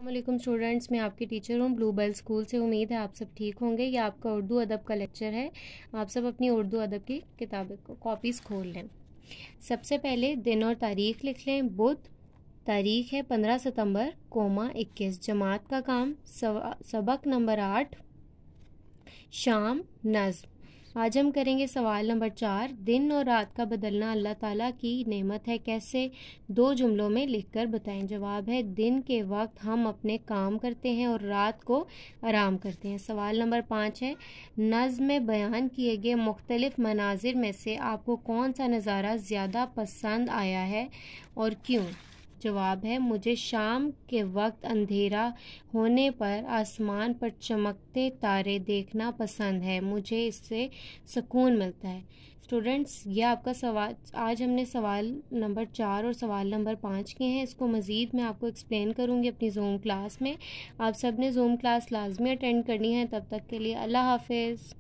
السلام علیکم اسٹوڈنٹس، میں آپ کی ٹیچر ہوں بلو بیل اسکول سے۔ امید ہے آپ سب ٹھیک ہوں گے۔ یہ آپ کا اردو ادب کا لیکچر ہے۔ آپ سب اپنی اردو ادب کی کتابیں کاپیز کھول لیں۔ سب سے پہلے دن اور تاریخ لکھ لیں۔ بدھ، تاریخ ہے 15 ستمبر 21۔ جماعت کا کام، سبق نمبر 8 شام نظم۔ آج ہم کریں گے سوال نمبر 4۔ دن اور رات کا بدلنا اللہ تعالیٰ کی نعمت ہے، کیسے؟ 2 جملوں میں لکھ کر بتائیں۔ جواب ہے دن کے وقت ہم اپنے کام کرتے ہیں اور رات کو آرام کرتے ہیں۔ سوال نمبر 5 ہے نظم میں بیان کیے گئے مختلف مناظر میں سے آپ کو کون سا نظارہ زیادہ پسند آیا ہے اور کیوں؟ جواب ہے مجھے شام کے وقت اندھیرا ہونے پر آسمان پر چمکتے تارے دیکھنا پسند ہے، مجھے اس سے سکون ملتا ہے۔ اسٹوڈنٹس، یہ آپ کا سوال، آج ہم نے سوال نمبر 4 اور سوال نمبر 5 کیے ہیں۔ اس کو مزید میں آپ کو ایکسپلین کروں گی اپنی زوم کلاس میں۔ آپ سب نے زوم کلاس لازمی اٹینڈ کرنی ہے۔ تب تک کے لیے اللہ حافظ۔